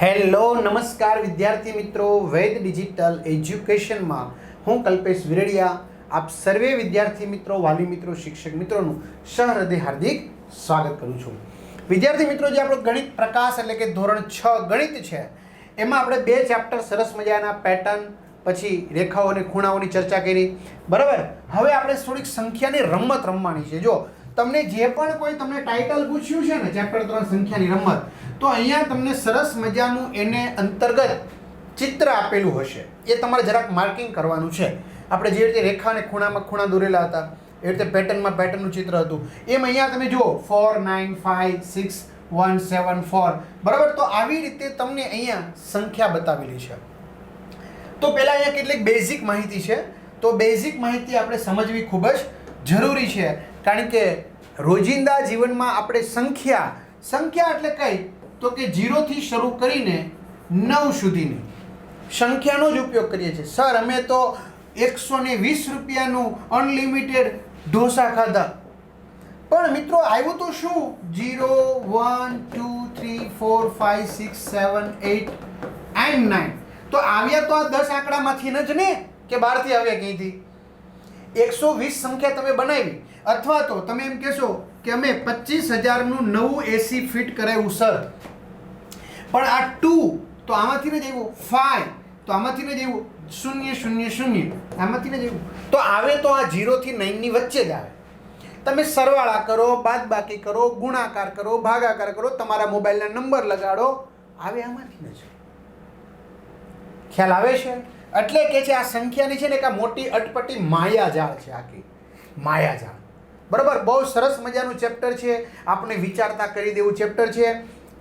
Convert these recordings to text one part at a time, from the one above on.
Hello નમસ્કાર વિદ્યાર્થી મિત્રો, વેદ ડિજિટલ એજ્યુકેશનમાં હું કલ્પેશ વિરડિયા આપ સર્વે વિદ્યાર્થી મિત્રો, વાલી મિત્રો, શિક્ષક મિત્રોનું સહૃદય હાર્દિક સ્વાગત કરું છું. વિદ્યાર્થી મિત્રો, જે આપણો ગણિત પ્રકાશ એટલે કે ધોરણ 6 ગણિત છે એમાં આપણે બે ચેપ્ટર સરસ મજાના પેટર્ન પછી રેખાઓ અને ખૂણાઓની ચર્ચા કરી. બરાબર, હવે આપણે થોડીક સંખ્યાની રમત રમવાની છે. જો તમને જે પણ કોઈ તમને ટાઇટલ પૂછ્યું છે ને ચેપ્ટર 3 સંખ્યાની રમત, તો અહીંયા તમને સરસ મજાનું એને અંતર્ગત ચિત્ર આપેલું હશે, એ તમારે જરાક માર્કિંગ કરવાનું છે. આપણે જે રીતે રેખા અને ખૂણામાં ખૂણા દોરેલા હતા એ રીતે પેટર્નમાં પેટર્નનું ચિત્ર હતું, એમ અહીંયા તમે જુઓ 4 9 5 6 1 7 4. બરાબર, તો આવી રીતે તમને અહીંયા સંખ્યા બતાવેલી છે. તો પહેલાં અહીંયા કેટલીક બેઝિક માહિતી છે, તો બેઝિક માહિતી આપણે સમજવી ખૂબ જ જરૂરી છે. કારણ કે રોજિંદા જીવનમાં આપણે સંખ્યા એટલે કઈ, તો કે 0 થી શરૂ કરીને 9 સુધીની સંખ્યાનો જ ઉપયોગ કરીએ છીએ. સર અમે તો 120 રૂપિયાનું અનલિમિટેડ ઢોસા ખાધા. પણ મિત્રો આવ્યું તો શું? 0 1 2 3 4 5 6 7 8 and 9. તો આવ્યા તો આ 10 આંકડામાંથી જ ને, કે 12 થી આવ્યા ક્યાંથી? 120 સંખ્યા તમે બનાવી, અથવા તો તમે એમ કહેશો કે અમે 25,000નું નવું એસી ફિટ કરાવ્યું સર, પણ આ 2 તો આમાંથી જ આવ્યું, 5 તો આમાંથી જ આવ્યું, 0 0 0 આમાંથી જ આવ્યું. તો આવે તો આ 0 થી 9 ની વચ્ચે જ આવે. તમે સરવાળા કરો, બાદબાકી કરો, ગુણાકાર કરો, ભાગાકાર કરો, તમારા મોબાઈલના નંબર લગાડો, આવે આમાંથી જ. ખ્યાલ આવે છે? એટલે કે છે આ સંખ્યાની છે ને એક આ મોટી અટપટી માયાજાળ છે, આખી માયાજાળ. બરાબર, બહુ સરસ મજાનું ચેપ્ટર છે, આપણે વિચારતા કરી દેવું ચેપ્ટર છે.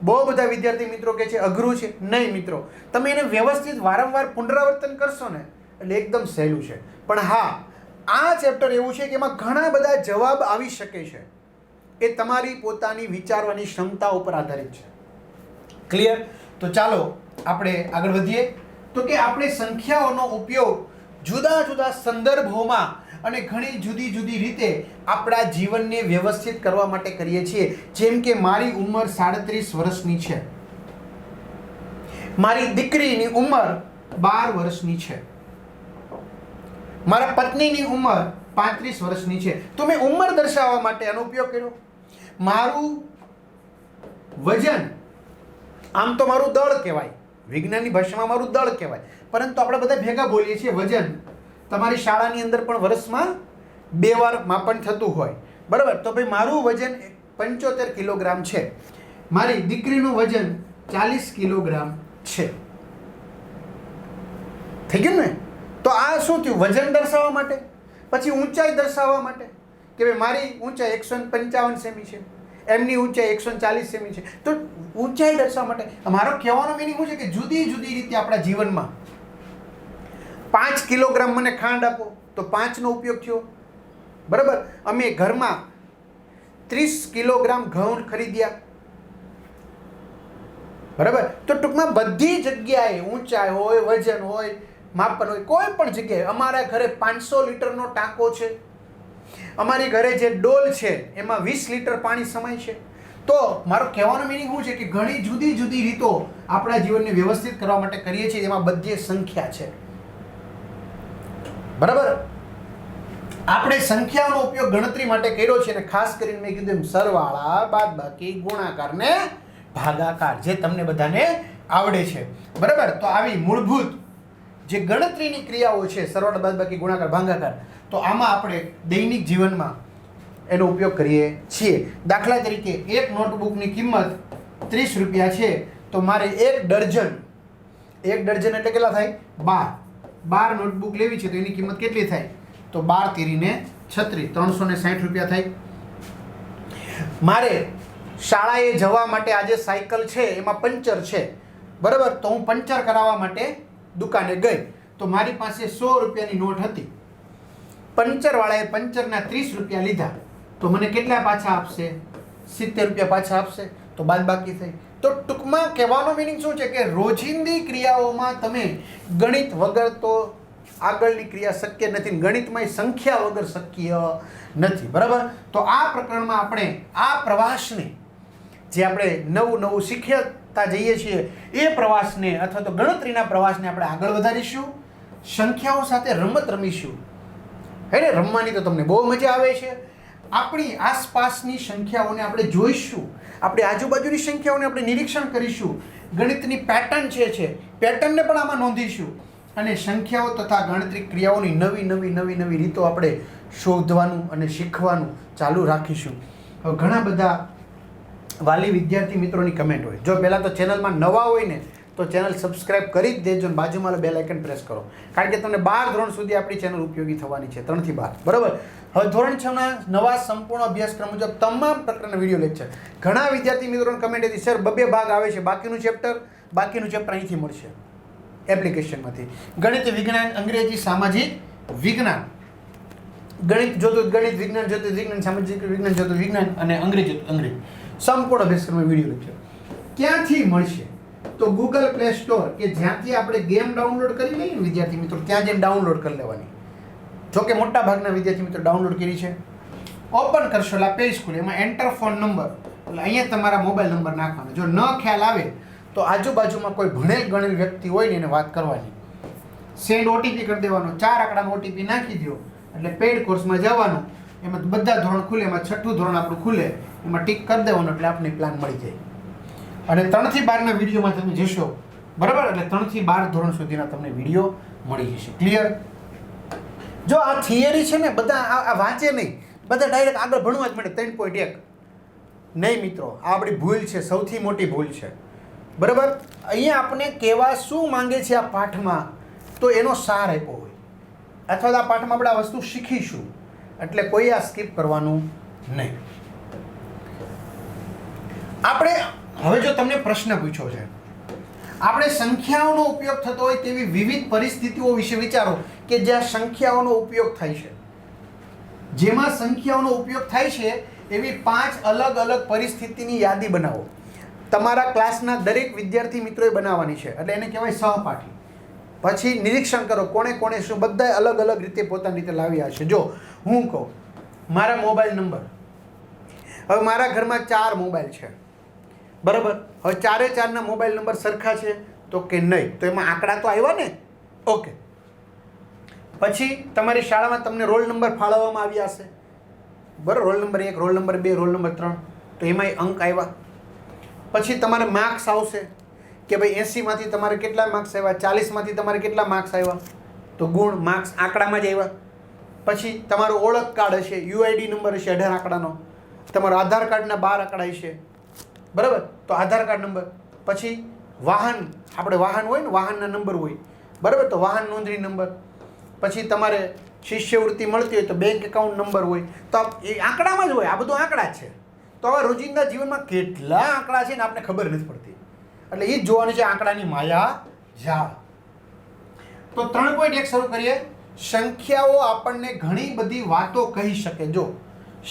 બહુ બધા વિદ્યાર્થી મિત્રો કહે છે અઘરું છે. નહીં મિત્રો, તમે એને વ્યવસ્થિત વારંવાર પુનરાવર્તન કરશો ને એટલે એકદમ સહેલું છે. પણ હા, આ ચેપ્ટર એવું છે કે એમાં ઘણા બધા જવાબ આવી શકે છે. એ તમારી પોતાની વિચારવાની ક્ષમતા ઉપર આધારિત છે. ક્લિયર? તો ચાલો આપણે આગળ વધીએ. તો કે આપણે સંખ્યાઓનો ઉપયોગ જુદા જુદા સંદર્ભોમાં અને ઘણી જુદી જુદી રીતે આપણા જીવનને વ્યવસ્થિત કરવા માટે કરીએ છીએ. જેમ કે મારી ઉંમર 37 વર્ષની છે, મારી દીકરીની ઉંમર 12 વર્ષની છે, મારા પત્નીની ઉંમર 35 વર્ષની છે. તો મેં ઉંમર દર્શાવવા માટે આનો ઉપયોગ કર્યો. મારું વજન, આમ તો મારું દળ કહેવાય, વિજ્ઞાનની ભાષામાં મારું દળ કહેવાય, પરંતુ આપણે બધા ભેગા બોલીએ છીએ વજન. તમારી શાળાની અંદર પણ વર્ષમાં 2 વાર માપન થતું હોય. બરાબર, તો ભાઈ મારું વજન 75 કિલોગ્રામ છે, મારી દીકરીનું વજન 40 કિલોગ્રામ છે. થઈ ગયું ને? તો આ શું થયું? વજન દર્શાવવા માટે. પછી ઊંચાઈ દર્શાવવા માટે કે ભાઈ મારી ઊંચાઈ 155 સેમી છે, એમની ઊંચાઈ 140 સેમી છે. તો ઊંચાઈ દર્શાવવા માટે મારો કહેવાનો મીનિંગ શું છે કે જુદી જુદી રીતે આપણા જીવનમાં 5 કિલોગ્રામ મને ખાંડ આપો તો 5નો ઉપયોગ થયો. બરાબર, અમે ઘરમાં 30 કિલોગ્રામ ઘઉં ખરીદ્યા. બરાબર, તો ટૂંકમાં બધી જગ્યાએ ઊંચાઈ હોય, વજન હોય, માપન હોય, કોઈ પણ જગ્યાએ. અમારા ઘરે 500 લીટરનો ટાંકો છે, અમારી ઘરે જે ડોલ છે એમાં 20 લીટર પાણી સમાય છે. તો મારો કહેવાનો મિનિંગ શું છે કે ઘણી જુદી જુદી રીતો આપણા જીવનને વ્યવસ્થિત કરવા માટે કરીએ છીએ, એમાં બધી સંખ્યા છે. બરાબર, આપણે સંખ્યાનો ઉપયોગ ગણતરી માટે કર્યો છે, અને ખાસ કરીને મેં કીધું એમ સરવાળા, બાદબાકી, ગુણાકાર ને ભાગાકાર, જે તમને બધાને આવડે છે. બરાબર, તો આવી મૂળભૂત જે ગણતરીની ક્રિયાઓ છે, સરવાળા, બાદબાકી, ગુણાકાર, ભાગાકાર, તો આમાં આપણે દૈનિક જીવનમાં એનો ઉપયોગ કરીએ છીએ. દાખલા તરીકે એક નોટબુકની કિંમત 30 રૂપિયા છે, તો મારે એક ડર્જન એટલે કેટલા થાય? 12 નોટબુક લેવી છે, તો એની કિંમત કેટલી થાય? તો 12 તીરીને 36, 360 રૂપિયા થાય. મારે શાળાએ જવા માટે આજે સાયકલ છે, એમાં પંચર છે. બરાબર, તો હું પંચર કરાવવા માટે દુકાને ગઈ, તો મારી પાસે 100 રૂપિયાની નોટ હતી. પંચરવાળાએ પંચરના 30 રૂપિયા લીધા, તો મને કેટલા પાછા આપશે? 70 રૂપિયા પાછા આપશે. તો બાદબાકી થઈ. તો ટૂંકમાં કહેવાનો મિનિંગ શું છે કે રોજિંદી ક્રિયાઓમાં તમે ગણિત વગર તો આગળની ક્રિયા શક્ય નથી, ગણિતમાં સંખ્યા વગર શક્ય નથી. બરાબર, તો આ પ્રકરણમાં આપણે આ પ્રવાસને જે આપણે નવું શીખતા જઈએ છીએ એ પ્રવાસને અથવા તો ગણતરીના પ્રવાસને આપણે આગળ વધારીશું. સંખ્યાઓ સાથે રમત રમીશું. હે રમવાની તો તમને બહુ મજા આવે છે. આપણી આસપાસની સંખ્યાઓને આપણે જોઈશું, આપણી આજુબાજુની સંખ્યાઓને આપણે નિરીક્ષણ કરીશું, ગણિતની પેટર્ન છે પેટર્નને પણ આમાં નોંધીશું અને સંખ્યાઓ તથા ગણતરી ક્રિયાઓની નવી રીતો આપણે શોધવાનું અને શીખવાનું ચાલુ રાખીશું. હવે ઘણા બધા વાલી વિદ્યાર્થી મિત્રોની કમેન્ટ હોય, જો પહેલાં તો ચેનલમાં નવા હોય ને તો ચેનલ સબસ્ક્રાઇબ કરી જ દેજો અને બાજુમાં બેલ આઇકન પ્રેસ કરો, કારણ કે તમને 12 ધોરણ સુધી આપણી ચેનલ ઉપયોગી થવાની છે, 3 થી 12. બરાબર. હવે ધોરણ 6 ના નવા સંપૂર્ણ અભ્યાસક્રમ મુજબ તમામ પ્રકારના વિડીયો લેક્ચર. ઘણા વિદ્યાર્થી મિત્રોને કમેન્ટ હતી, સર 2 ભાગ આવે છે, બાકીનું ચેપ્ટર અહીંથી મળશે એપ્લિકેશનમાંથી. ગણિત, વિજ્ઞાન, અંગ્રેજી, સામાજિક વિજ્ઞાન, ગણિત જોતું ગણિત, વિજ્ઞાન જોતું વિજ્ઞાન, સામાજિક વિજ્ઞાન જોતું વિજ્ઞાન અને અંગ્રેજી જોતું અંગ્રેજી, સંપૂર્ણ અભ્યાસક્રમ વિડીયો લેક્ચર ક્યાંથી મળશે? તો ગૂગલ પ્લે સ્ટોર કે જ્યાંથી આપણે ગેમ ડાઉનલોડ કરી લઈએ ને વિદ્યાર્થી મિત્રો, ત્યાં જઈને ડાઉનલોડ કરી લેવાની. જો કે મોટા ભાગના વિદ્યાર્થી મિત્રો ડાઉનલોડ કરી છે. ઓપન કરશો એટલે પેજ ખુલે, એમાં એન્ટર ફોન નંબર, એટલે અહીંયા તમારા મોબાઈલ નંબર નાખવાનો. જો ન ખ્યાલ આવે તો આજુબાજુમાં કોઈ ગણેલ વ્યક્તિ હોય ને એને વાત કરવાની. સેન્ડ ઓટીપી કરી દેવાનો, 4 આંકડાનો ઓટીપી નાખી દો એટલે પેઇડ કોર્સમાં જવાનું. એમાં બધા ધોરણ ખુલે, એમાં 6ઠું ધોરણ આપણું ખુલે, એમાં ટીક કરી દેવાનું એટલે આપણને પ્લાન મળી જાય. અને 3 થી 12ના વિડીયોમાં તમે જશો, બરાબર, એટલે 3 થી 12 ધોરણ સુધીના તમને વિડીયો મળી જશે. ક્લિયર? જો આ થિયરી છે ને બધા આ વાંચે નહીં, બધા ડાયરેક્ટ આગળ ભણવા જ મળે 3.1. નહીં મિત્રો, આ આપણી ભૂલ છે, સૌથી મોટી ભૂલ છે. બરાબર. અહીંયા આપણે કહેવા શું માંગે છે આ પાઠમાં, તો એનો સાર આપ્યો હોય, અથવા તો આ પાઠમાં આપણે આ વસ્તુ શીખીશું, એટલે કોઈ આ સ્કીપ કરવાનું નહીં. આપણે હવે જો તમને પ્રશ્ન પૂછ્યો છે, આપણે સંખ્યાઓનો ઉપયોગ થતો હોય તેવી વિવિધ પરિસ્થિતિઓ વિશે વિચારો કે જ્યાં સંખ્યાઓનો ઉપયોગ થાય છે. જેમાં સંખ્યાઓનો ઉપયોગ થાય છે એવી 5 અલગ અલગ પરિસ્થિતિની યાદી બનાવો. તમારા ક્લાસના દરેક વિદ્યાર્થી મિત્રોએ બનાવવાની છે, એટલે એને કહેવાય સહપાઠી. પછી નિરીક્ષણ કરો કોણે શું, બધાએ અલગ અલગ રીતે પોતાની રીતે લાવ્યા છે. જો હું કહું મારા મોબાઈલ નંબર, હવે મારા ઘરમાં 4 મોબાઈલ છે, બરાબર. હવે 4ના મોબાઈલ નંબર સરખા છે તો કે નહીં, તો એમાં આંકડા તો આવ્યા ને. ઓકે. પછી તમારી શાળામાં તમને રોલ નંબર ફાળવવામાં આવ્યા હશે, બરાબર. Roll number 1, roll number 2, roll number 3, તો એમાંય અંક આવ્યા. પછી તમારે માર્ક્સ આવશે કે ભાઈ 80માંથી તમારે કેટલા માર્ક્સ આવ્યા, 40માંથી તમારે કેટલા માર્ક્સ આવ્યા, તો ગુણ માર્ક્સ આંકડામાં જ આવ્યા. પછી તમારું ઓળખ કાર્ડ હશે, યુઆઈડી નંબર હશે 18 આંકડાનો, તમારો આધાર કાર્ડના 12 આંકડા હશે, બરાબર, તો આધાર કાર્ડ નંબર. પછી વાહન, આપણે વાહન હોય ને, વાહનના નંબર હોય, બરાબર, તો વાહન નોંધણી નંબર. પછી તમારે શિષ્યવૃત્તિ મળતી હોય તો બેંક એકાઉન્ટ નંબર હોય, તો એ આંકડામાં જ હોય. આ બધું આંકડા જ છે. તો હવે રોજિંદા જીવનમાં કેટલા આંકડા છે ને આપણને ખબર નથી પડતી, એટલે એ જ જોવાની છે આંકડાની માયા જાળ. તો 3.1 શરૂ કરીએ. સંખ્યાઓ આપણને ઘણી બધી વાતો કહી શકે. જો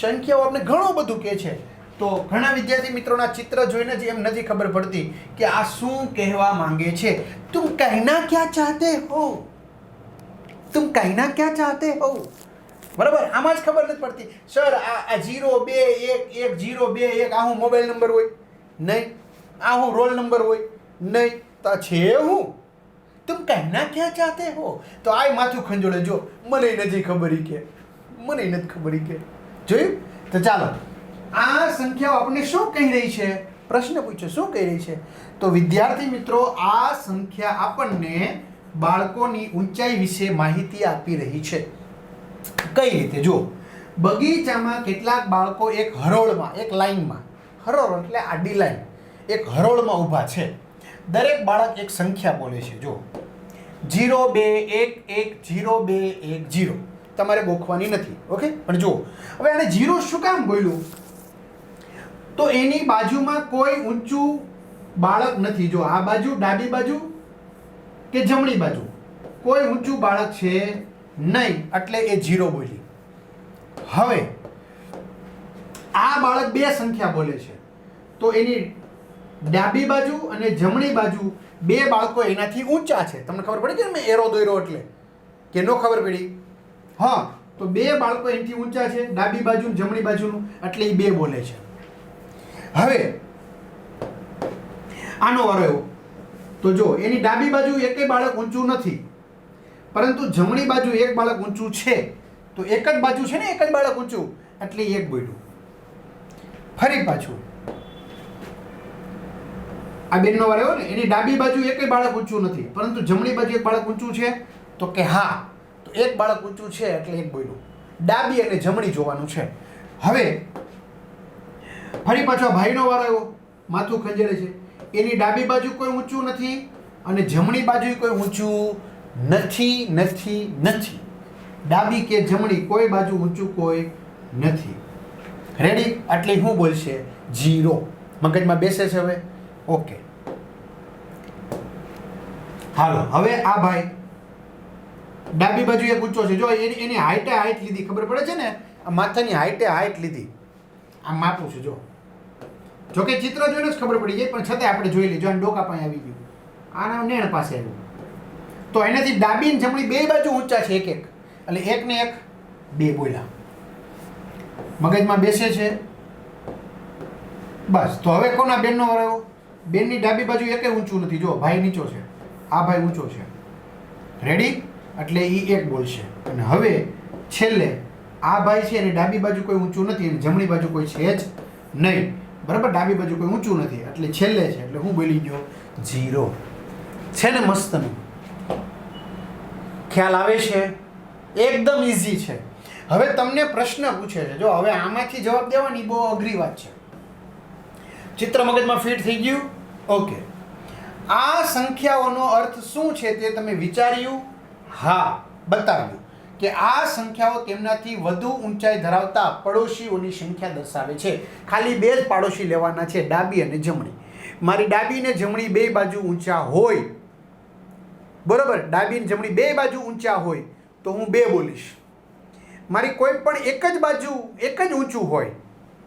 સંખ્યાઓ આપણને ઘણું બધું કહે છે, તો ઘણા વિદ્યાર્થી મિત્રોના ચિત્ર જોઈને જ એમ નથી ખબર પડતી કે આ શું કહેવા માંગે છે. તુમ કહેના ક્યાં ચાહતે હો, તુમ કહેના ક્યાં ચાહતે હો, બરાબર. આમાં જ ખબર નથી પડતી. સર આ 0 2 1 1 0 2 1 આ હું મોબાઈલ નંબર હોય નહીં, આ હું રોલ નંબર હોય નહીં, તો છે હું. તુમ કહેના ક્યાં ચાહતે હો, તો આય માથું ખંજોળે. જો મને નથી ખબર કે, મને નથી ખબર કે. જોયું? તો ચાલો, આ સંખ્યાઓ આપણને શું કહી રહી છે? પ્રશ્ન પૂછ્યો, શું કહી રહી છે? તો વિદ્યાર્થી મિત્રો, આ સંખ્યા આપણને બાળકોની ઊંચાઈ વિશે માહિતી આપી રહી છે. કઈ રીતે? જો બગીચામાં કેટલાક બાળકો એક હરોળમાં, એક લાઈનમાં, હરોળ એટલે આડી લાઈન, એક હરોળમાં ઊભા છે. દરેક બાળક એક સંખ્યા બોલે છે. જો 0 2 1 1 0 2 1 0 તમારે ગોખવાની નથી. ઓકે. પણ જો હવે આને 0 શું કામ બોલ્યું, તો એની બાજુમાં કોઈ ઊંચું બાળક નથી. જો આ બાજુ, ડાબી બાજુ કે જમણી બાજુ કોઈ ઊંચું બાળક છે નહીં, એટલે એ 0 બોલી. હવે આ બાળક 2 સંખ્યા બોલે છે, તો એની ડાબી બાજુ અને જમણી બાજુ 2 બાળકો એનાથી ઊંચા છે. તમને ખબર પડી કે મેં એરો દોર્યો એટલે કે નો ખબર પડી? હા, તો 2 બાળકો એનાથી ઊંચા છે, ડાબી બાજુ જમણી બાજુનું, એટલે એ 2 બોલે છે. હવે આનો વારો એવો. તો જો એની ડાબી બાજુ એકેય બાળક ઊંચું નથી, પરંતુ જમણી બાજુ એક બાળક ઊંચું છે. તો એક જ બાજુ છે ને, એક જ બાળક ઊંચું, એટલે એક બોલ્યું. ફરી પાછું આ બેનનો વારો આવ્યો ને, એની ડાબી બાજુ એકેય બાળક ઊંચું નથી, પરંતુ જમણી બાજુ એક બાળક ઊંચું છે. તો કે હા, તો એક બાળક ઊંચું છે એટલે એક બોલ્યું. ડાબી અને જમણી જોવાનું છે. હવે ફરી પાછો ભાઈનો વારો આવ્યો, માથું ખંજેરે છે. એની ડાબી બાજુ કોઈ ઊંચું નથી અને જમણી બાજુ કોઈ ઊંચું નથી નથી નથી. ડાબી કે જમણી કોઈ બાજુ ઊંચું કોઈ નથી. રેડી? એટલે શું બોલશે? 0. મગજમાં બેસે છે હવે? ઓકે, હાલો. હવે આ ભાઈ ડાબી બાજુ એક ઊંચો છે. જો એની હાઈટે હાઈટ લીધી, ખબર પડે છે ને? આ માથાની હાઈટે હાઈટ લીધી. આ માપું છે. જો કે ચિત્ર જોઈને જ ખબર પડી જાય, પણ છતાંય આપણે જોઈ લઈએ. જો આ ડોકા પાસે આવી ગયું, આના નેણ પાસે આવ્યું, તો એનાથી ડાબી અને જમણી બે બાજુ ઊંચા છે એક એક. એટલે એક ને એક 2 બોલ્યા. મગજમાં બેસે છે? બસ. તો હવે કોના બેનનો વારો આવ્યો? બેનની ડાબી બાજુ એકેય ઊંચું નથી. જો ભાઈ નીચો છે, આ ભાઈ ઊંચો છે. રેડી? એટલે એ એક બોલશે. અને હવે છેલ્લે આ ભાઈ છે એની ડાબી બાજુ કોઈ ઊંચું નથી અને જમણી બાજુ કોઈ છે જ નહીં. બરાબર? ડાબી બાજુ કોઈ ઊંચું નથી એટલે છેલ્લે છે. એટલે હું બોલી ગયો 0. છે ને મસ્તનું? ખ્યાલ આવે છે? એકદમ ઈઝી છે. હવે તમને પ્રશ્ન પૂછે છે. જો હવે આમાંથી જવાબ દેવાની બહુ અઘરી વાત છે. ચિત્ર મગજમાં ફિટ થઈ ગયું? ઓકે. આ સંખ્યાઓનો અર્થ શું છે તે તમે વિચાર્યું? હા, બતાવ્યું કે આ સંખ્યાઓ તેમનાથી વધુ ઊંચાઈ ધરાવતા પડોશીઓની સંખ્યા દર્શાવે છે. ખાલી 2 જ પાડોશી લેવાના છે, ડાબી અને જમણી. મારી ડાબી ને જમણી બે બાજુ ઊંચા હોય, બરોબર? ડાબી અને જમણી બે બાજુ ઊંચા હોય તો હું 2 બોલીશ. મારી કોઈ પણ એક જ બાજુ એક જ ઊંચું હોય,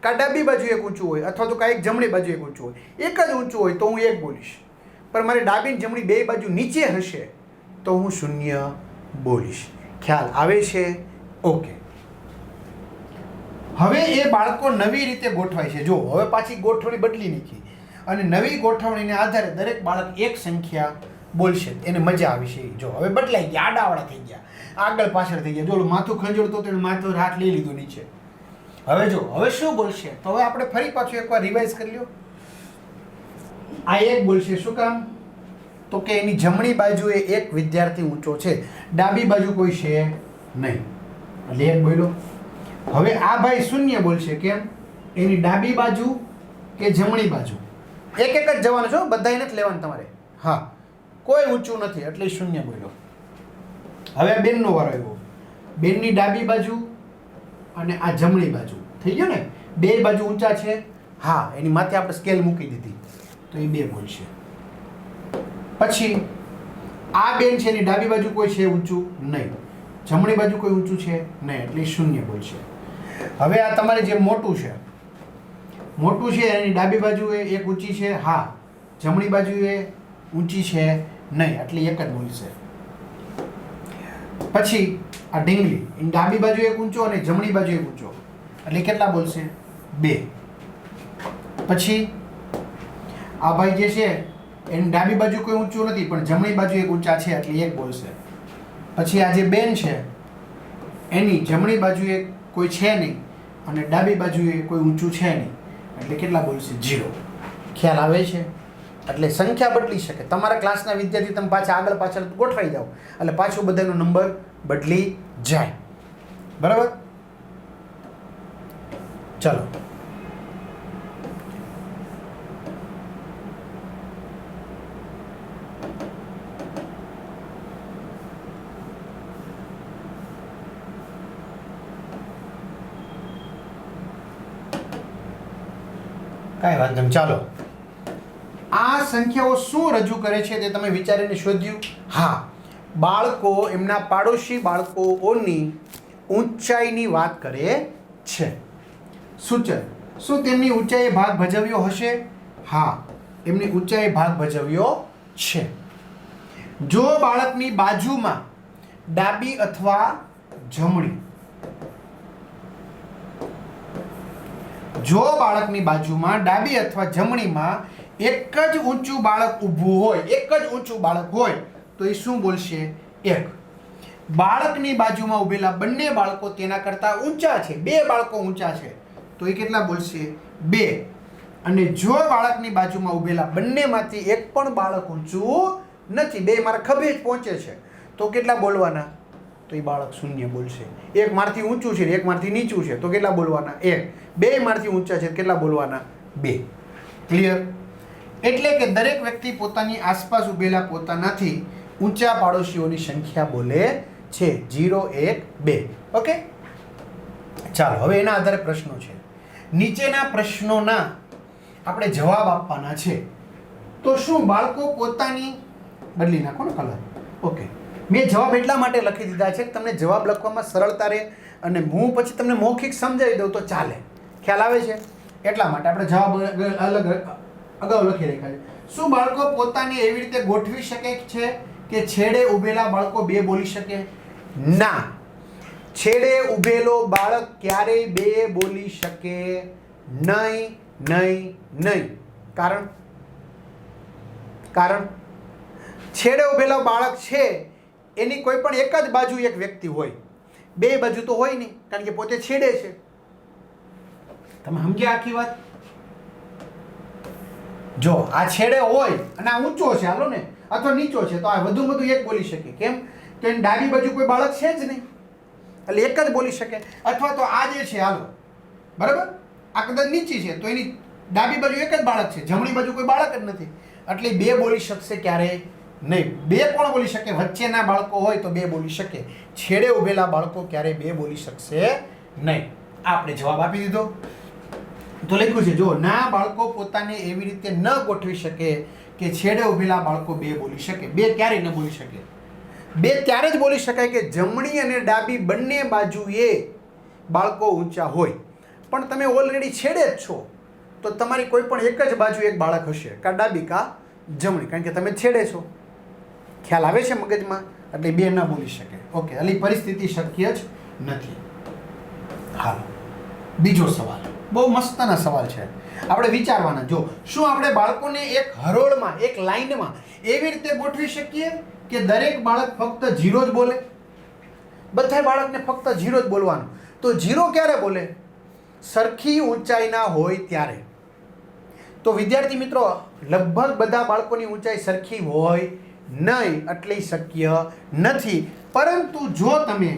કાં ડાબી બાજુ એક ઊંચું હોય અથવા તો કાંઈક જમણી બાજુ એક ઊંચું હોય, એક જ ઊંચું હોય તો હું 1 બોલીશ. પણ મારી ડાબી અને જમણી બે બાજુ નીચે હશે તો હું 0 બોલીશ. ખ્યાલ આવે છે? ઓકે. હવે એ બાળકો નવી રીતે ગોઠવાય છે. જો હવે પાછી ગોઠવણી બદલી નાખી અને નવી ગોઠવણીને આધારે દરેક બાળક એક સંખ્યા બોલશે. એને મજા આવી છે. જો હવે બદલાઈ ગયા, આડાવાળા થઈ ગયા, આગળ પાછળ થઈ ગયા. જો માથું ખંજોળતો તો માથું હાથ લઈ લીધું નીચે. હવે જો હવે શું બોલશે? તો હવે આપણે ફરી પાછું એકવાર રિવાઇઝ કરી લ્યો. આ એક બોલશે. શું કામ? તો કે એની જમણી બાજુએ એક વિદ્યાર્થી ઊંચો છે, ડાબી બાજુ કોઈ છે નહીં, એટલે એક બોલ્યો. હવે આ ભાઈ 0 બોલશે. કેમ? એની ડાબી બાજુ કે જમણી બાજુ એક એક જ જવાનું છે, બધાય નથી લેવાનું તમારે. હા, કોઈ ઊંચું નથી એટલે 0 બોલ્યો. હવે આ બેનનો વારો આવ્યો. બેનની ડાબી બાજુ અને આ જમણી બાજુ થઈ ગયું ને? બે બાજુ ઊંચા છે. હા, એની માથે આપણે સ્કેલ મૂકી દીધી તો એ 2 બોલશે. પછી આ બેન છે, એની ડાબી બાજુ કોઈ છે ઊંચું નહીં, જમણી બાજુ કોઈ ઊંચું છે નહીં એટલે 0 બોલશે. હવે આ તમારે જે મોટું છે એની ડાબી બાજુ એક ઊંચી છે. હા, જમણી બાજુ એ ઊંચી છે નહીં એટલે એક જ બોલશે. પછી આ ઢીંગલી, એની ડાબી બાજુ એક ઊંચો અને જમણી બાજુ એક ઊંચો એટલે કેટલા બોલશે? 2. પછી આ ભાઈ જે છે એની ડાબી બાજુ કોઈ ઊંચું નથી પણ જમણી બાજુ એક ઊંચા છે એટલે 1 બોલશે. પછી આ જે બેન છે એની જમણી બાજુએ કોઈ છે નહીં અને ડાબી બાજુએ કોઈ ઊંચું છે નહીં એટલે કેટલા બોલશે? 0. ખ્યાલ આવે છે? એટલે સંખ્યા બદલી શકે. તમારા ક્લાસના વિદ્યાર્થી તમે પાછા આગળ પાછળ ગોઠવાઈ જાઓ એટલે પાછું બધાનો નંબર બદલી જાય. બરાબર? ચલો. કાંઈ વાત નહીં. ચાલો, આ સંખ્યાઓ શું રજૂ કરે છે તે તમે વિચારીને શોધ્યું? હા, બાળકો એમના પાડોશી બાળકોની ઊંચાઈની વાત કરે છે. સૂચન: શું તેમની ઊંચાઈએ ભાગ ભજવ્યો હશે? હા, એમની ઊંચાઈએ ભાગ ભજવ્યો છે. જો બાળકની બાજુમાં ડાબી અથવા જમણી જો બાળકની બાજુમાં ડાબી અથવા જમણીમાં એક જ ઊંચું બાળક ઊભું હોય, એક જ ઊંચું બાળક હોય તો એ શું બોલશે? 1. બાળકની બાજુમાં ઊભેલા બંને બાળકો તેના કરતાં ઊંચા છે, 2 બાળકો ઊંચા છે તો એ કેટલા બોલશે? 2. અને જો બાળકની બાજુમાં ઊભેલા બંનેમાંથી એક પણ બાળક ઊંચું નથી, 2 મારા ખભે જ પહોંચે છે તો કેટલા બોલવાના? તો એ બાળક 0 બોલશે. એક મારથી ઊંચું છે, એક મારથી નીચું છે તો કેટલા બોલવાના? 1. 2 મારથી ઊંચા છે કેટલા બોલવાના? 2. ક્લિયર? એટલે કે દરેક વ્યક્તિ પોતાની આસપાસ ઊભેલા પોતાનાથી ઊંચા પાડોશીઓની સંખ્યા બોલે છે. 0, 1, 2. ઓકે, ચાલો હવે એના આધારે પ્રશ્નો છે. નીચેના પ્રશ્નોના આપણે જવાબ આપવાના છે. તો શું બાળકો પોતાની બદલી નાખો ને કલર. ઓકે, મેં જવાબ એટલા માટે લખી દીધા છે કે તમને જવાબ લખવામાં સરળતા રહે અને હું પછી તમને મૌખિક સમજાવી દઉં તો ચાલે. ખ્યાલ આવે છે? એટલા માટે આપણે જવાબ અલગ અગાઉ લખી રાખ્યા છે. શું બાળકો પોતાને એવી રીતે ગોઠવી શકે છે કે છેડે ઊભેલા બાળકો 2 બોલી શકે? ના, છેડે ઊભેલો બાળક ક્યારેય 2 બોલી શકે નહીં, નહીં, નહીં. કારણ છેડે ઊભેલો બાળક છે એની કોઈ પણ એક જ બાજુ એક વ્યક્તિ હોય, 2 બાજુ તો હોય નહીં કારણ કે પોતે છેડે છે. તમે સમજ્યા આખી વાત? જો આ છેડે હોય અને આ ઊંચો છે, હાલો ને, અથવા નીચો છે તો આ વધુ એક બોલી શકે. કેમ? તો એની ડાબી બાજુ કોઈ બાળક છે જ નહીં એટલે એક જ બોલી શકે. અથવા તો આ જે છે, હાલો બરાબર, આ કદાચ નીચી છે તો એની ડાબી બાજુ એક જ બાળક છે, જમણી બાજુ કોઈ બાળક જ નથી એટલે 2 બોલી શકશે ક્યારેય નહીં. 2 કોણ બોલી શકે? વચ્ચેના બાળકો હોય તો 2 બોલી શકે. છેડે ઊભેલા બાળકો ક્યારેય 2 બોલી શકશે નહીં. આપણે જવાબ આપી દીધો. તો લખ્યું છે, જો ના બાળકો પોતાને એવી રીતે ન ગોઠવી શકે કે છેડે ઊભેલા બાળકો 2 બોલી શકે. 2 ક્યારે ન બોલી શકે? 2 ત્યારે જ બોલી શકાય કે જમણી અને ડાબી બંને બાજુએ બાળકો ઊંચા હોય. પણ તમે ઓલરેડી છેડે જ છો તો તમારી કોઈ પણ એક જ બાજુ એક બાળક હશે, કાં ડાબી કાં જમણી, કારણ કે તમે છેડે છો. ખ્યાલ આવે છે મગજમાં? એટલે 2 ન બોલી શકે. ઓકે, એટલે પરિસ્થિતિ શક્ય જ નથી. હાલો, બીજો સવાલ બહુ મસ્તના સવાલ છે, આપણે વિચારવાના. જો શું આપણે બાળકોને એક હરોળમાં, એક લાઈનમાં એવી રીતે ગોઠવી શકીએ કે દરેક બાળક ફક્ત 0 જ બોલે? બધા બાળકને ફક્ત 0 જ બોલવાનું. તો 0 ક્યારે બોલે? સરખી ઊંચાઈના હોય ત્યારે. તો વિદ્યાર્થી મિત્રો, લગભગ બધા બાળકોની ઊંચાઈ સરખી હોય નહીં એટલે શક્ય નથી. પરંતુ જો તમે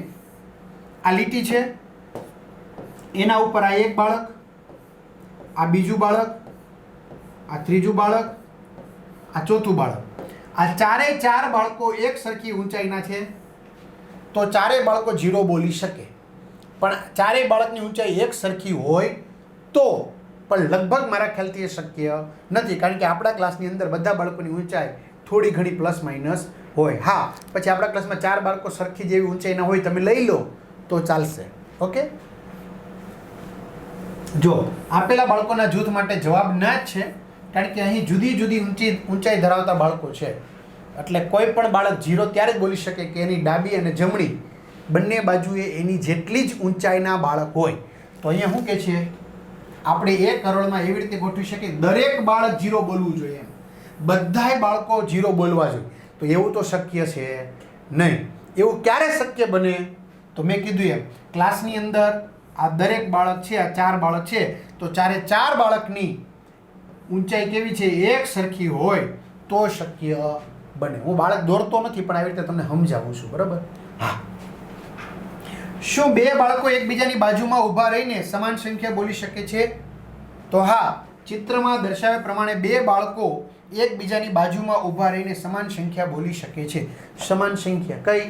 આ લીટી છે એના ઉપર આ એક બાળક, આ બીજું બાળક, આ ત્રીજું બાળક, આ ચોથું બાળક, આ ચારે બાળકો એક સરખી ઊંચાઈના છે તો ચારેય બાળકો 0 બોલી શકે. પણ ચારેય બાળકની ઊંચાઈ એક સરખી હોય તો, પણ લગભગ મારા ખ્યાલથી એ શક્ય નથી કારણ કે આપણા ક્લાસની અંદર બધા બાળકોની ઊંચાઈ થોડી ઘણી પ્લસ માઇનસ હોય. હા, પછી આપણા ક્લાસમાં 4 બાળકો સરખી જેવી ઊંચાઈના હોય, તમે લઈ લો તો ચાલશે. ઓકે, જો આપેલા બાળકોના જૂથ માટે જવાબ ના જ છે કારણ કે અહીં જુદી જુદી ઊંચાઈ ધરાવતા બાળકો છે એટલે કોઈ પણ બાળક 0 ત્યારે જ બોલી શકે કે એની ડાબી અને જમણી બંને બાજુએ એની જેટલી જ ઊંચાઈના બાળક હોય. તો અહીંયા શું કહે છે? આપણે એક કરોડમાં એવી રીતે ગોઠવી શકીએ દરેક બાળક 0 બોલવું જોઈએ, એમ બધાય બાળકો 0 બોલવા જોઈએ. તો એવું તો શક્ય છે નહીં. એવું ક્યારે શક્ય બને? તો મેં કીધું એમ, ક્લાસની અંદર આ દરેક બાળક છે, આ 4 બાળક છે તો 4 બાળકની ઊંચાઈ કેવી છે? એક સરખી હોય તો શક્ય બને. હું બાળક દોરતો નથી પણ આવી રીતે તમને સમજાવું છું, બરાબર? હા. શું 2 બાળકો એકબીજાની બાજુમાં ઊભા રહીને સમાન સંખ્યા બોલી શકે છે? તો હા, ચિત્રમાં દર્શાવ્યા પ્રમાણે 2 બાળકો એકબીજાની બાજુમાં ઊભા રહીને સમાન સંખ્યા બોલી શકે છે. સમાન સંખ્યા કઈ?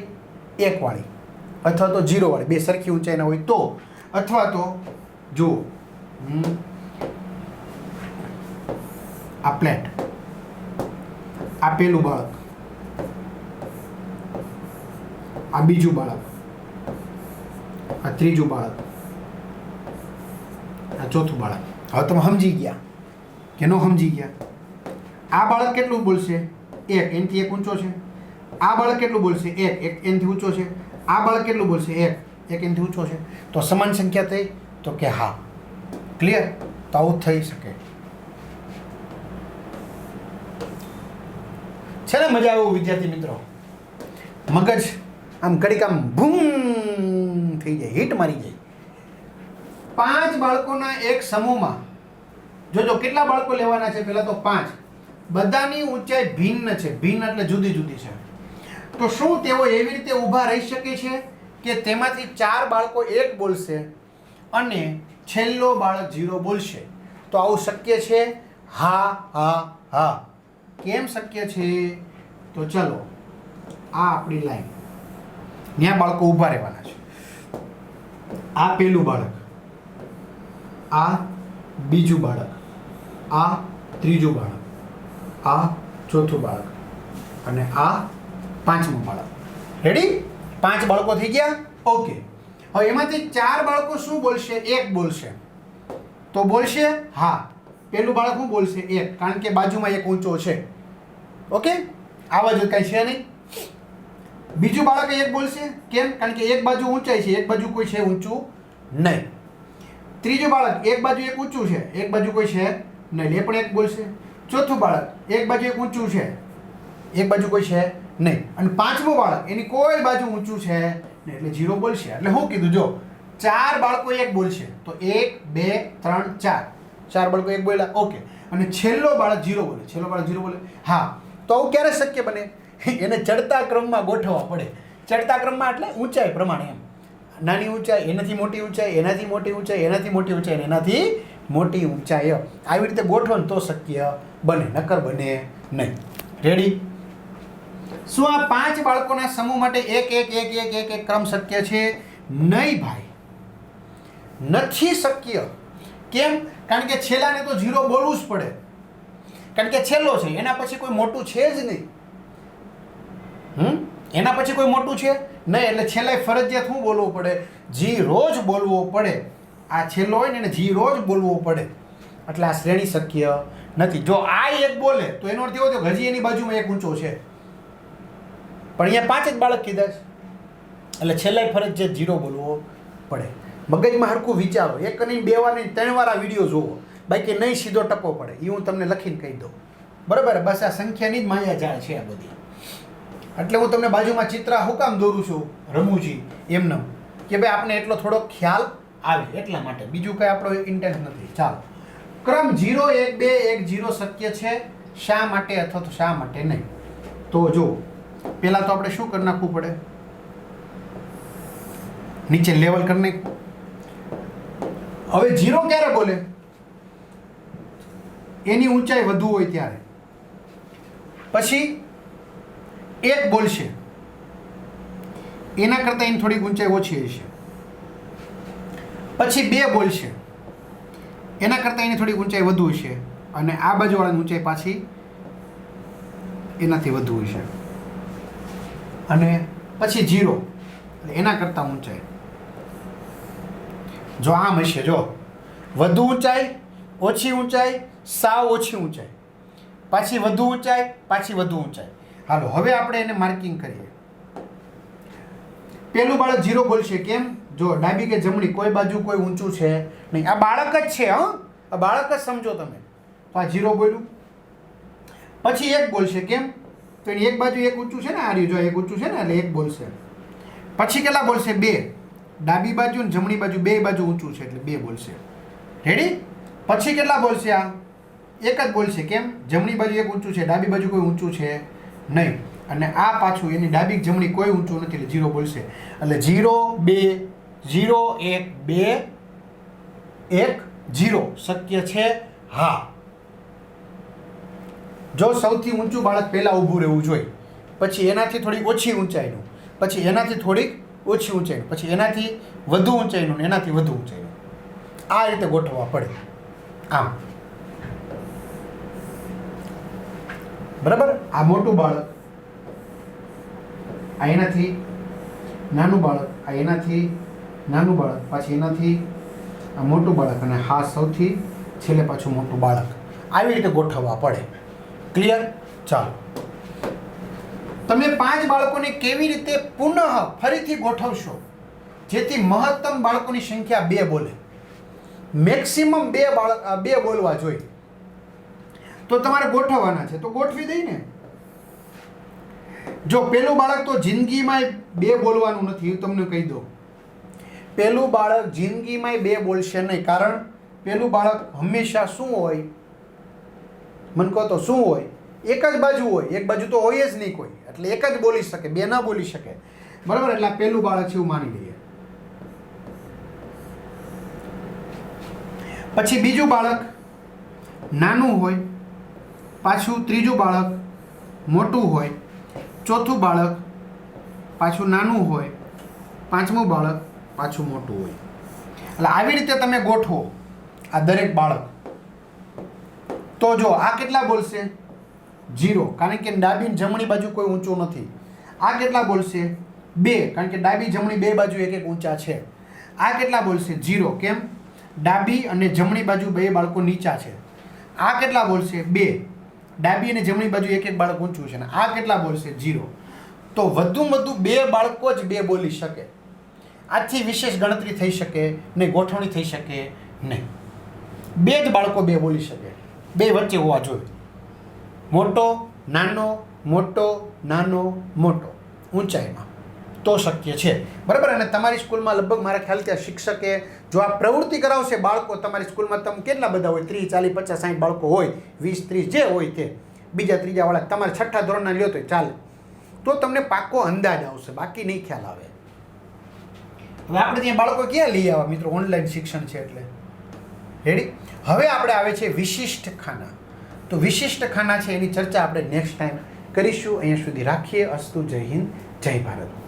1 વાળી અથવા તો 0 વાળી, 2 સરખી ઊંચાઈના હોય તો. અથવા તો જો આ પ્લેટ, આ પેલું બાળક, આ બીજું બાળક, આ ત્રીજું બાળક, આ ચોથું બાળક. હવે તમે સમજી ગયા કે ન સમજી ગયા? આ બાળક કેટલું બોલશે? 1, એનથી 1 ઊંચો છે. આ બાળક કેટલું બોલશે? 1, એનથી ઊંચો છે. આ બાળક કેટલું બોલશે? 1, એનથી ઊંચો છે. તો સમાન સંખ્યા થઈ? તો કે હા. ક્લિયર? તો આવું થઈ શકે છે ને? મજા આવે વિદ્યાર્થી મિત્રો? મગજ આમ ઘડીક આમ ભૂમ થઈ જાય, હિટ મારી જાય. 5 બાળકોના એક સમૂહમાં જોજો કેટલા બાળકો લેવાના છે. પહેલા તો 5. બધાની ઊંચાઈ ભિન્ન છે. ભિન્ન એટલે જુદી જુદી છે. તો શું તેઓ એવી રીતે ઊભા રહી શકે છે કે તેમાંથી 4 બાળકો 1 બોલશે અને છેલ્લો બાળક 0 બોલશે? તો આવું શક્ય છે? હા હા હા. કેમ શક્ય છે? તો ચલો, આ આપણી લાઈન, ત્યાં બાળકો ઊભા રહેવાના છે. આ પહેલું બાળક, આ બીજું બાળક, આ ત્રીજું બાળક, આ ચોથું બાળક અને આ 5મું બાળક. રેડી? 5 બાળકો થઈ ગયા. ઓકે. હવે એમાંથી 4 બાળકો શું બોલશે? 1 બોલશે. તો બોલશે? હા. પહેલું બાળક શું બોલશે? 1, કારણ કે બાજુમાં એક ઊંચો છે. ઓકે, આ બાજુ કઈ છે નહીં. બીજું બાળક 1 બોલશે. કેમ? કારણ કે એક બાજુ ઊંચાઈ છે, એક બાજુ કોઈ છે ઊંચું નહીં. ત્રીજું બાળક એક બાજુ એક ઊંચું છે, એક બાજુ કોઈ છે નહીં, એ પણ 1 બોલશે. ચોથું બાળક એક બાજુ એક ઊંચું છે, એક બાજુ કોઈ છે નહીં. અને 5મું બાળક એની કોઈ બાજુ ઊંચું છે નહીં, એટલે 0 બોલશે. એટલે શું કીધું? જો 4 બાળકો 1 બોલશે તો 1 2 3 4, 4 બાળકો 1 બોલ્યા. ઓકે. અને છેલ્લો બાળક 0 બોલે. છેલ્લો બાળક 0 બોલે. હા. તો આવું ક્યારે શક્ય બને? એને ચડતા ક્રમમાં ગોઠવવા પડે. ચડતા ક્રમમાં એટલે ઊંચાઈ પ્રમાણે એમ. નાની ઊંચાઈ, એનાથી મોટી ઊંચાઈ, એનાથી મોટી ઊંચાઈ, એનાથી મોટી ઊંચાઈ, એનાથી મોટી ઊંચાઈ. આવી રીતે ગોઠવો ને તો શક્ય બને, નકર બને નહીં. રેડી? શું આ 5 બાળકોના સમૂહ માટે એક ક્રમ શક્ય છે? નહીં ભાઈ, નથી શક્ય. કેમ? કારણ કે છેલ્લાને તો 0 બોલવું જ પડે, કારણ કે છેલ્લો છે. એના પછી કોઈ મોટું છે જ નહીં. એના પછી કોઈ મોટું છે નહીં, એટલે છેલ્લે ફરજિયાત શું બોલવું પડે? 0 જ બોલવો પડે. આ છેલ્લો હોય ને એને 0 જ બોલવો પડે. એટલે આ શ્રેણી શક્ય નથી. જો આ 1 બોલે તો એનો અર્થ એવો થયો હજી એની બાજુમાં એક ઊંચો છે, પણ અહીંયા 5 જ બાળક કીધા છે, એટલે છેલ્લે ફરજિયાત 0 બોલવો પડે. મગજમાં હરખું વિચારો. 1 નહીં, 2 વાર નહીં, 3 વાર આ વિડીયો જોવો, બાકી નહીં સીધો ટકો પડે. એ હું તમને લખીને કહી દઉં. બરાબર? બસ આ સંખ્યાની જ માયાજાળ છે આ બધી. એટલે હું તમને બાજુમાં ચિત્ર હું કામ દોરું છું રમૂજી એમને, કે ભાઈ આપણે એટલો થોડો ખ્યાલ આવે એટલા માટે. બીજું કંઈ આપણો ઇન્ટેન્સ નથી. ચાલો, ક્રમ 0 1 2 1 0 શક્ય છે. શા માટે અથવા તો શા માટે નહીં? તો જો પહેલાં તો આપણે શું કરી નાખવું પડે? નીચે લેવલ કરી નાખવું. હવે 0 ક્યારે બોલે? એની ઊંચાઈ વધુ હોય ત્યારે. પછી 1 બોલશે, એના કરતાં એની થોડીક ઊંચાઈ ઓછી હશે. પછી 2 બોલશે, એના કરતાં એની થોડીક ઊંચાઈ વધુ હશે. અને આ બાજુવાળાની ઊંચાઈ પાછી એનાથી વધુ હશે. અને પછી 0, એના કરતાં ઊંચાઈ જો આમ હશે. જો વધુ ઊંચાઈ, ઓછી ઊંચાઈ, સાવ ઓછી ઊંચાઈ, પાછી વધુ ઊંચાઈ, પાછી વધુ ઊંચાઈ. હાલો, હવે આપણે એને માર્કિંગ કરીએ. પેલું બાળક 0 બોલશે. કેમ? જો ડાબી કે જમણી કોઈ બાજુ કોઈ ઊંચું છે નહીં. આ બાળક જ છે. આ બાળક જ સમજો તમે. તો આ 0 બોલ્યું. પછી 1 બોલશે. કેમ? તો એની એક બાજુ એક ઊંચું છે ને, આ રહ્યું જો એક ઊંચું છે ને, એટલે 1 બોલશે. પછી કેટલા બોલશે? 2. ડાબી બાજુ ને જમણી બાજુ બે બાજુ ઊંચું છે એટલે 2 બોલશે. રેડી? પછી કેટલા બોલશે? આ 1 જ બોલશે. કેમ? જમણી બાજુ એક ઊંચું છે, ડાબી બાજુ કોઈ ઊંચું છે નહીં. અને આ પાછું એની ડાબી જમણી કોઈ ઊંચું નથી એટલે 0 બોલશે. એટલે 0 2 0 1 2 1 0 શક્ય છે? હા. જો સૌથી ઊંચું બાળક પહેલાં ઊભું રહેવું જોઈએ, પછી એનાથી થોડી ઓછી ઊંચાઈનું, પછી એનાથી થોડીક ઓછી ઊંચાઈનું, પછી એનાથી વધુ ઊંચાઈનું, એનાથી વધુ ઊંચાઈનું. આ રીતે ગોઠવવા પડે. આમ બરાબર? આ મોટું બાળક, આ એનાથી નાનું બાળક, આ એનાથી નાનું બાળક, પાછી એનાથી આ મોટું બાળક, અને હા સૌથી છેલ્લે પાછું મોટું બાળક. આવી રીતે ગોઠવવા પડે. ક્લિયર? ચાલો, તમે 5 બાળકોને કેવી રીતે ફરીથી ગોઠવશો જેથી મહત્તમ બાળકોની સંખ્યા 2 બોલે? મેક્સિમમ બે બોલવા જોઈએ. તો તમારે ગોઠવવાના છે તો ગોઠવી દઈ ને. જો પેલું બાળક તો જિંદગીમાં બે બોલવાનું નથી, હું તમને કહી દઉં. પેલું બાળક જિંદગીમાં બે બોલશે નહીં, કારણ પેલું બાળક હંમેશા શું હોય, મને કહો તો શું હોય, એક જ બાજુ હોય, એક બાજુ તો હોય જ નહીં કોઈ, એટલે એક જ બોલી શકે, બે ના બોલી શકે, બરાબર. એટલે આ પેલું બાળક છે એવું માની લઈએ. પછી બીજું બાળક નાનું હોય, પાછું ત્રીજું બાળક મોટું હોય, ચોથું બાળક પાછું નાનું હોય, પાંચમું બાળક પાછું મોટું હોય. એટલે આવી રીતે તમે ગોઠવો આ દરેક બાળક. તો જો આ કેટલા બોલશે? 0, કારણ કે ડાબી જમણી બાજુ કોઈ ઊંચું નથી. આ કેટલા બોલશે? 2, કારણ કે ડાબી જમણી બે બાજુ એક એક ઊંચા છે. આ કેટલા બોલશે? 0, કેમ? ડાબી અને જમણી બાજુ બે બાળકો નીચા છે. આ કેટલા બોલશે? 2, ડાબી અને જમણી બાજુ એક એક બાળક ઊંચું છે. ને આ કેટલા બોલશે? 0. તો વધુમાં વધુ 2 બાળકો જ 2 બોલી શકે. આથી વિશેષ ગણતરી થઈ શકે ને ગોઠવણી થઈ શકે નહીં. 2 જ બાળકો 2 બોલી શકે, 2 વચ્ચે હોવા જોઈએ. મોટો નાનો, મોટો નાનો, મોટો ઊંચાઈમાં તો શક્ય છે, બરાબર. અને તમારી સ્કૂલમાં લગભગ મારા ખ્યાલથી આ શિક્ષકે જો આ પ્રવૃત્તિ કરાવશે, બાળકો તમારી સ્કૂલમાં તમે કેટલા બધા હોય, 30, 40, 50, 60 બાળકો હોય, 20, 30 જે હોય તે, બીજા ત્રીજા વાળા તમારે 6ઠ્ઠા ધોરણના લ્યો તો ચાલે, તો તમને પાક્કો અંદાજ આવશે, બાકી નહીં ખ્યાલ આવે. હવે આપણે ત્યાં બાળકો ક્યાં લઈ આવ્યા મિત્રો? ઓનલાઈન શિક્ષણ છે એટલે રેડી. હવે આપણે આવે છે વિશિષ્ટ ખાના. તો વિશિષ્ટ ખાના છે એની ચર્ચા આપણે નેક્સ્ટ ટાઈમ કરીશું. અહીંયા સુધી રાખીએ. અસ્તુ. જય હિન્દ, જય ભારત.